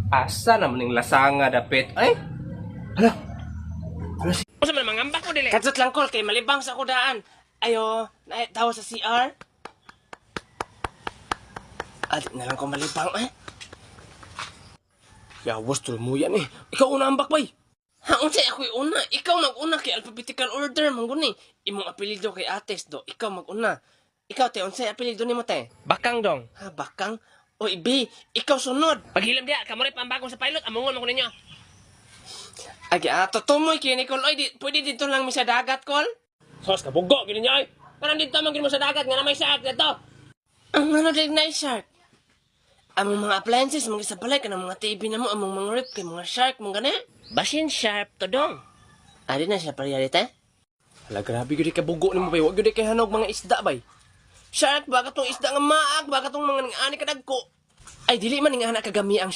Asa naman yung lasanga dapit? Ay! Hala! Usa man mangambak ko dili. Kadsot lang kol kay malibang sa kudaan. Ayo, tawo sa CR. Adik na lang ko malibang eh. Yawas tulmuyan eh. Ikaw una ambak bay. Ha, unsay ako una? Ikaw mag-una kay alphabetical order mangguni. Imong apelyido kay Ates do. Ikaw mag-una. Ikaw te unsay apelyido nimo te? Bakang dong. Ha, Bakang. Oy, B, ikaw sunod. Paghilam dia, kamo rin pambagong sa pilot, amungon mo ko ninyo. Ay, tutumoy kini kol. Oy, pwede dito lang mi sa dagat kol. Sos ka bugo gini niya ay. Parang dito man gini mo sa dagat nga na may shark dito. Ang ano din na shark? Among mga appliances, mga sa balay, kanang mga TV na mo, among mga rip, kay mga shark, mga gani. Basin sharp to dong. Adi na siya pariyalite? Hala, grabe gudi ka bugo nimo bay. Wag gudi kay hanog mga isda bay. Shark, baka tong isda nga maak, baka tong mga ani kadagko. Ay, dili man nga anak kagami ang